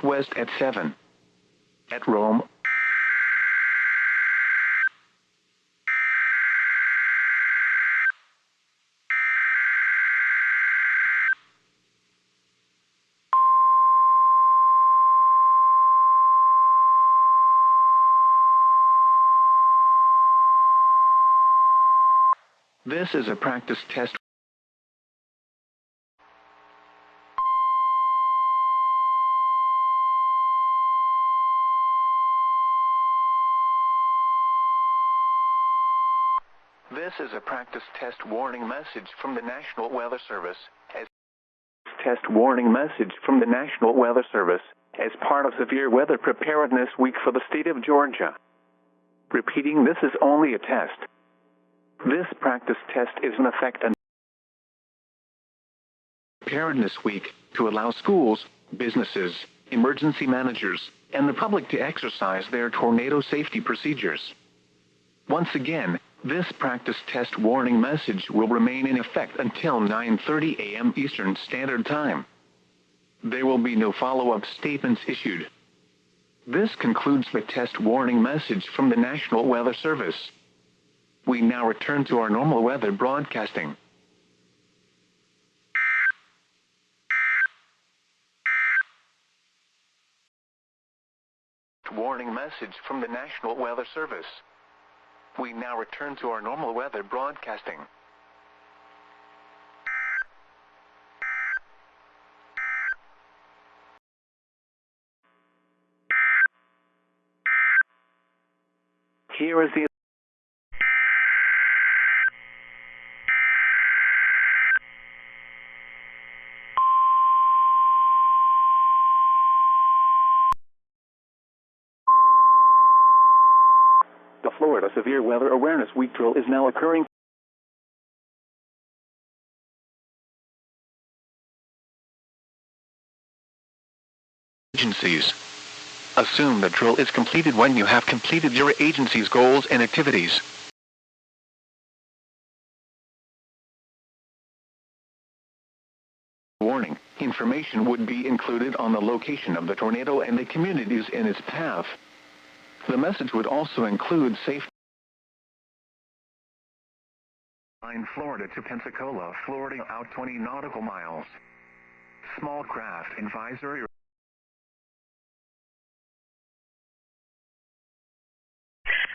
southwest at 7. At Rome. This is a practice test. This is a practice test warning message from the National Weather Service. Test warning message from the National Weather Service as part of Severe Weather Preparedness Week for the state of Georgia. Repeating, this is only a test. This practice test is in effect until Preparedness Week to allow schools, businesses, emergency managers, and the public to exercise their tornado safety procedures. Once again, this practice test warning message will remain in effect until 9:30 a.m. Eastern Standard Time. There will be no follow-up statements issued. This concludes the test warning message from the National Weather Service. We now return to our normal weather broadcasting. Warning message from the National Weather Service. We now return to our normal weather broadcasting. Here is the Florida Severe Weather Awareness Week drill is now occurring. Agencies. Assume the drill is completed when you have completed your agency's goals and activities. Warning, information would be included on the location of the tornado and the communities in its path. The message would also include safe line Florida to Pensacola, Florida out 20 nautical miles. Small craft advisory.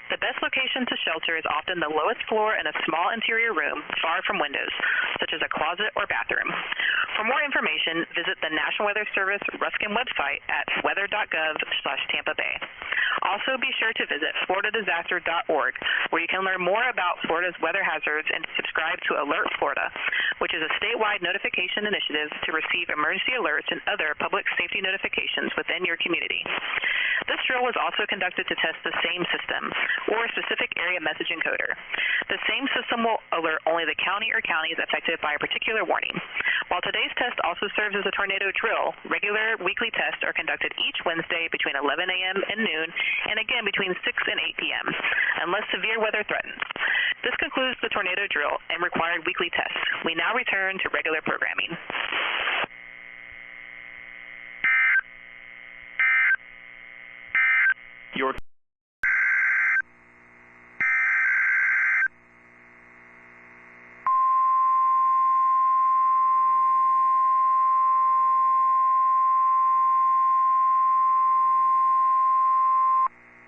The best location to shelter is often the lowest floor in a small interior room, far from windows, such as a closet or bathroom. For more information, visit the National Weather Service Ruskin website at weather.gov/Tampa Bay. Also, be sure to visit floridadisaster.org, where you can learn more about Florida's weather hazards and subscribe to Alert Florida, which is a statewide notification initiative to receive emergency alerts and other public safety notifications within your community. This drill was also conducted to test the same system, or a specific area message encoder. The same system will alert only the county or counties affected by a particular warning. While today's test also serves as a tornado drill, regular weekly tests are conducted each Wednesday between 11 a.m. and noon, and again between 6 and 8 p.m., unless severe weather threatens. This concludes the tornado drill and required weekly tests. We now return to regular programming.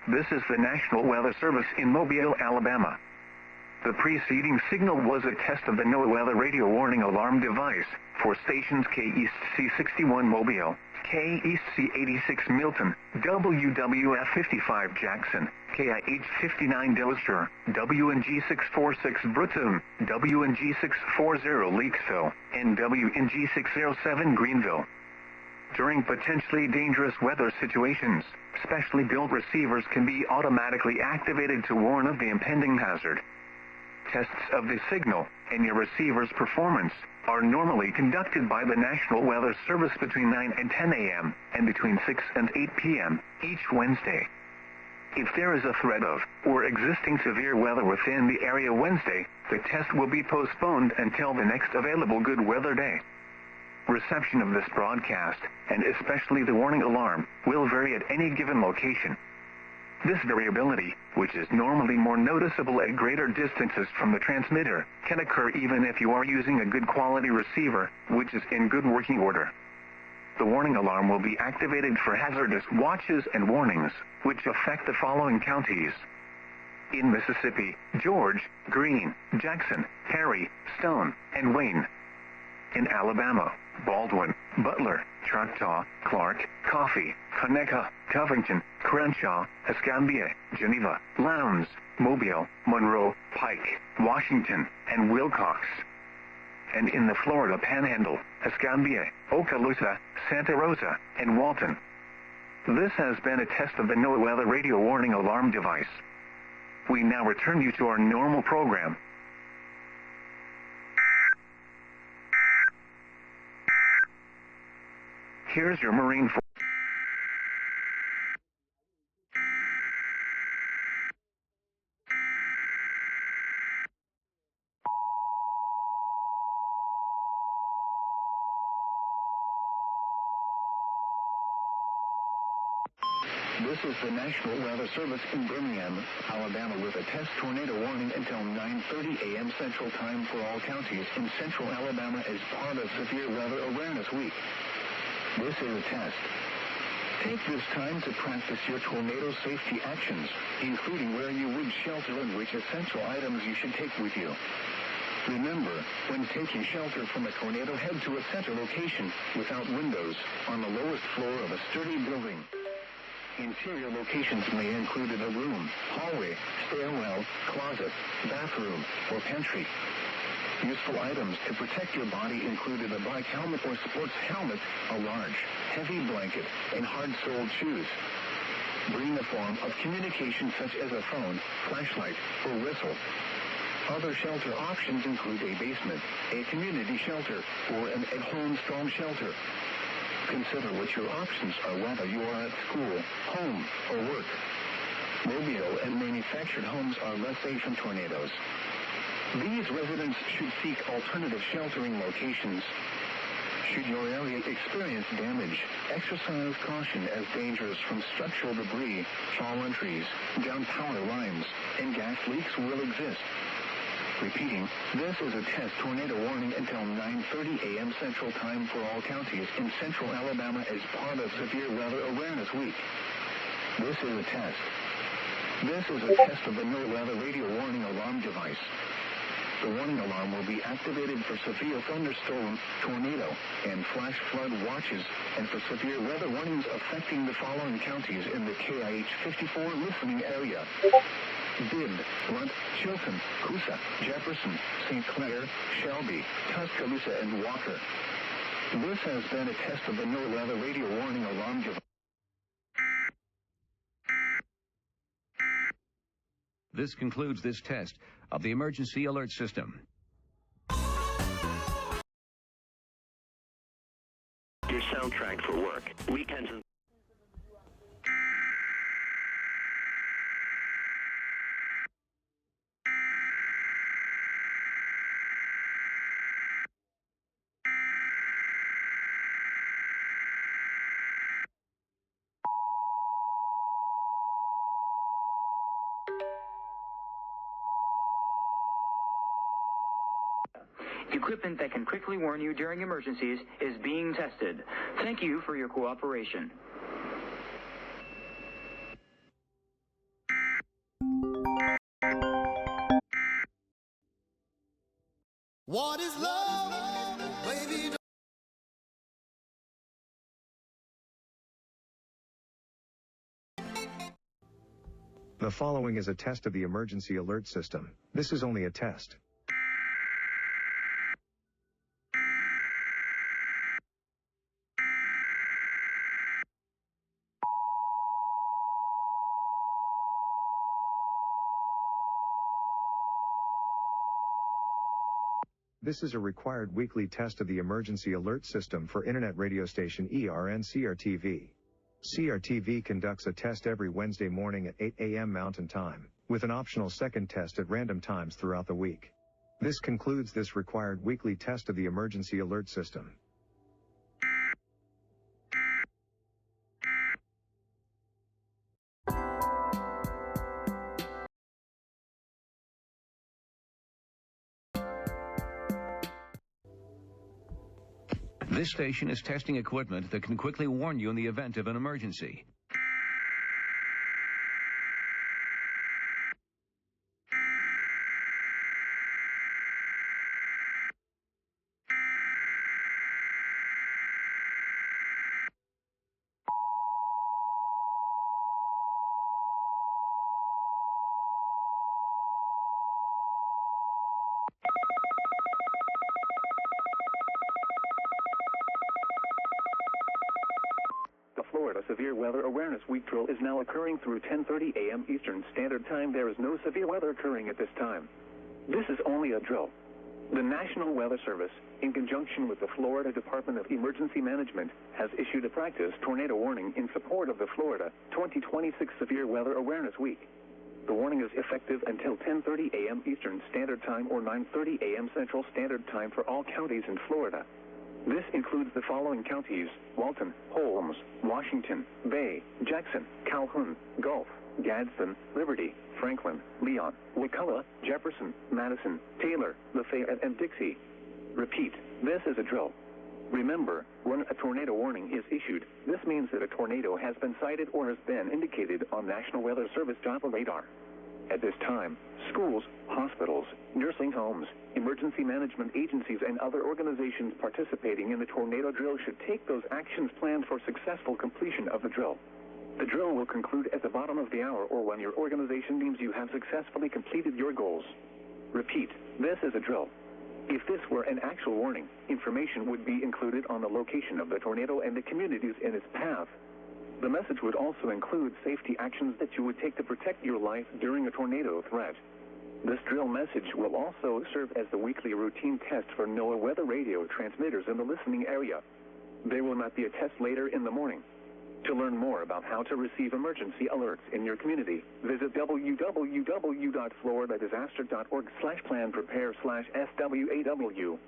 This is the National Weather Service in Mobile, Alabama. The preceding signal was a test of the NOAA Weather Radio Warning Alarm device for stations KEC61 Mobile, KEC86 Milton, WWF55 Jackson, KIH59 Dillister, WNG646 Brooklyn, WNG640 Leakesville, and WNG607 Greenville. During potentially dangerous weather situations, specially built receivers can be automatically activated to warn of the impending hazard. Tests of the signal and your receiver's performance are normally conducted by the National Weather Service between 9 and 10 a.m. and between 6 and 8 p.m. each Wednesday. If there is a threat of or existing severe weather within the area Wednesday, the test will be postponed until the next available good weather day. Reception of this broadcast, and especially the warning alarm, will vary at any given location. This variability, which is normally more noticeable at greater distances from the transmitter, can occur even if you are using a good quality receiver, which is in good working order. The warning alarm will be activated for hazardous watches and warnings, which affect the following counties. In Mississippi, George, Greene, Jackson, Perry, Stone, and Wayne. In Alabama, Baldwin, Butler, Choctaw, Clark, Coffee, Conecuh, Covington, Crenshaw, Escambia, Geneva, Lowndes, Mobile, Monroe, Pike, Washington, and Wilcox. And in the Florida Panhandle, Escambia, Okaloosa, Santa Rosa, and Walton. This has been a test of the NOAA Weather Radio Warning Alarm device. We now return you to our normal program. Here's your Marine Force. This is the National Weather Service in Birmingham, Alabama, with a test tornado warning until 9:30 a.m. Central Time for all counties in central Alabama as part of Severe Weather Awareness Week. This is a test. Take this time to practice your tornado safety actions, including where you would shelter and which essential items you should take with you. Remember, when taking shelter from a tornado, head to a center location without windows on the lowest floor of a sturdy building. Interior locations may include a room, hallway, stairwell, closet, bathroom, or pantry. Useful items to protect your body included a bike helmet or sports helmet, a large, heavy blanket, and hard-soled shoes. Bring a form of communication such as a phone, flashlight, or whistle. Other shelter options include a basement, a community shelter, or an at-home storm shelter. Consider what your options are whether you are at school, home, or work. Mobile and manufactured homes are less safe from tornadoes. These residents should seek alternative sheltering locations. Should your area experience damage, exercise caution as dangers from structural debris, fallen trees, down power lines, and gas leaks will exist. Repeating, this is a test tornado warning until 9:30 a.m. Central Time for all counties in central Alabama as part of Severe Weather Awareness Week. This is a test. This is a test of the NOAA Weather Radio Warning Alarm device. The warning alarm will be activated for severe thunderstorm, tornado, and flash flood watches, and for severe weather warnings affecting the following counties in the KIH24 listening area: Bibb, Blunt, Chilton, Coosa, Jefferson, St. Clair, Shelby, Tuscaloosa, and Walker. This has been a test of the NOAA Weather Radio Warning Alarm device. This concludes this test of the emergency alert system. Your soundtrack for work, weekends and... Equipment that can quickly warn you during emergencies is being tested. Thank you for your cooperation. What is love, baby? The following is a test of the emergency alert system. This is only a test. This is a required weekly test of the emergency alert system for Internet radio station ERN CRTV. CRTV conducts a test every Wednesday morning at 8 a.m. Mountain Time, with an optional second test at random times throughout the week. This concludes this required weekly test of the emergency alert system. This station is testing equipment that can quickly warn you in the event of an emergency. Florida Severe Weather Awareness Week drill is now occurring through 10:30 a.m. Eastern Standard Time. There is no severe weather occurring at this time. This is only a drill. The National Weather Service, in conjunction with the Florida Department of Emergency Management, has issued a practice tornado warning in support of the Florida 2026 Severe Weather Awareness Week. The warning is effective until 10:30 a.m. Eastern Standard Time or 9:30 a.m. Central Standard Time for all counties in Florida. This includes the following counties: Walton, Holmes, Washington, Bay, Jackson, Calhoun, Gulf, Gadsden, Liberty, Franklin, Leon, Wakulla, Jefferson, Madison, Taylor, Lafayette, and Dixie. Repeat, this is a drill. Remember, when a tornado warning is issued, this means that a tornado has been sighted or has been indicated on National Weather Service Java radar. At this time, schools, hospitals, nursing homes, emergency management agencies, and other organizations participating in the tornado drill should take those actions planned for successful completion of the drill. The drill will conclude at the bottom of the hour or when your organization deems you have successfully completed your goals. Repeat, this is a drill. If this were an actual warning, information would be included on the location of the tornado and the communities in its path. The message would also include safety actions that you would take to protect your life during a tornado threat. This drill message will also serve as the weekly routine test for NOAA weather radio transmitters in the listening area. There will not be a test later in the morning. To learn more about how to receive emergency alerts in your community, visit www.floridadisaster.org/plan-prepare/SWAW.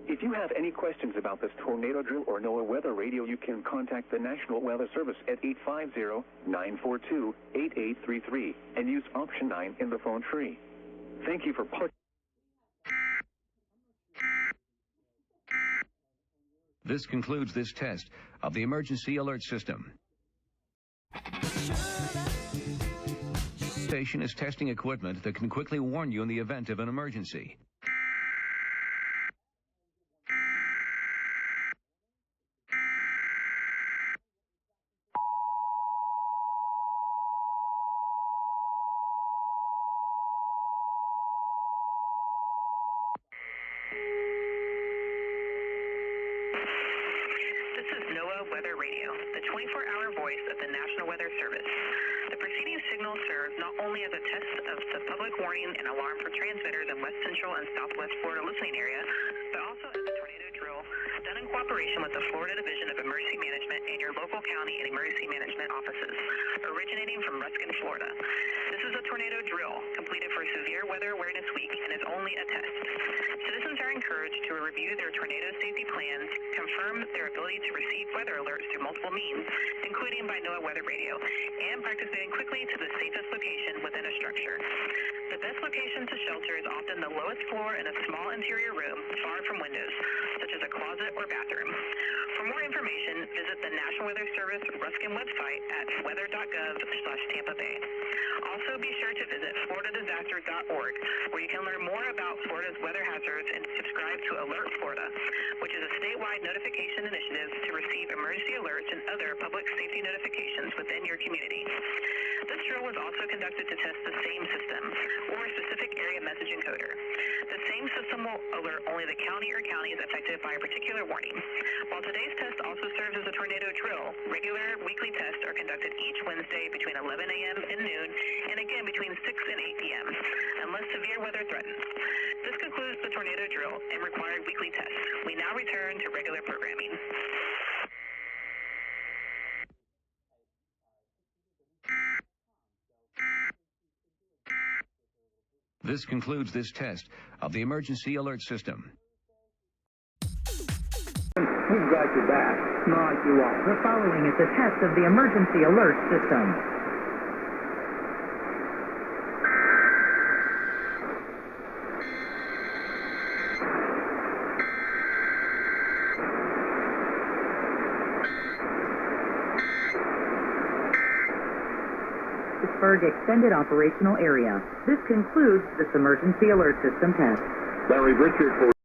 If you have any questions about this tornado drill or NOAA weather radio, you can contact the National Weather Service at 850-942-8833 and use option 9 in the phone tree. Thank you for This concludes this test of the emergency alert system. Station is testing equipment that can quickly warn you in the event of an emergency. Weather Radio, the 24-hour voice of the National Weather Service. The preceding signal serves not only as a test of the public warning and alarm for transmitters in West Central and Southwest Florida listening area, but also as a tornado drill done in cooperation with the Florida Division of Emergency Management and your local county and emergency management offices, originating from Ruskin, Florida. This is a tornado drill completed for Severe Weather Awareness Week and is only a test. Citizens are encouraged to review their tornado safety plans, confirm their ability to receive weather alerts through multiple means, including by NOAA weather radio, and practice getting quickly to the safest location within a structure. The best location to shelter is often the lowest floor in a small interior room, far from windows, such as a closet or bathroom. For more information, visit the National Weather Service Ruskin website at weather.gov/Tampa Bay. Also, be sure to visit floridadisaster.org, where you can learn more about Florida's weather hazards and subscribe to Alert Florida, which is a statewide notification initiative to receive emergency alerts and other public safety notifications within your community. This drill was also conducted to test the same system, or specific area message encoder. The same system will alert only the county or counties affected by a particular warning. While today's test also serves as a tornado drill, regular weekly tests are conducted each Wednesday between 11 a.m. and noon, and again between 6 and 8 p.m., unless severe weather threatens. This concludes the tornado drill and required weekly tests. We now return to regular programming. This concludes this test of the emergency alert system. We've got your back. Not you all. The following is a test of the emergency alert system. Pittsburgh Extended Operational Area. This concludes this emergency alert system test. Larry Richard for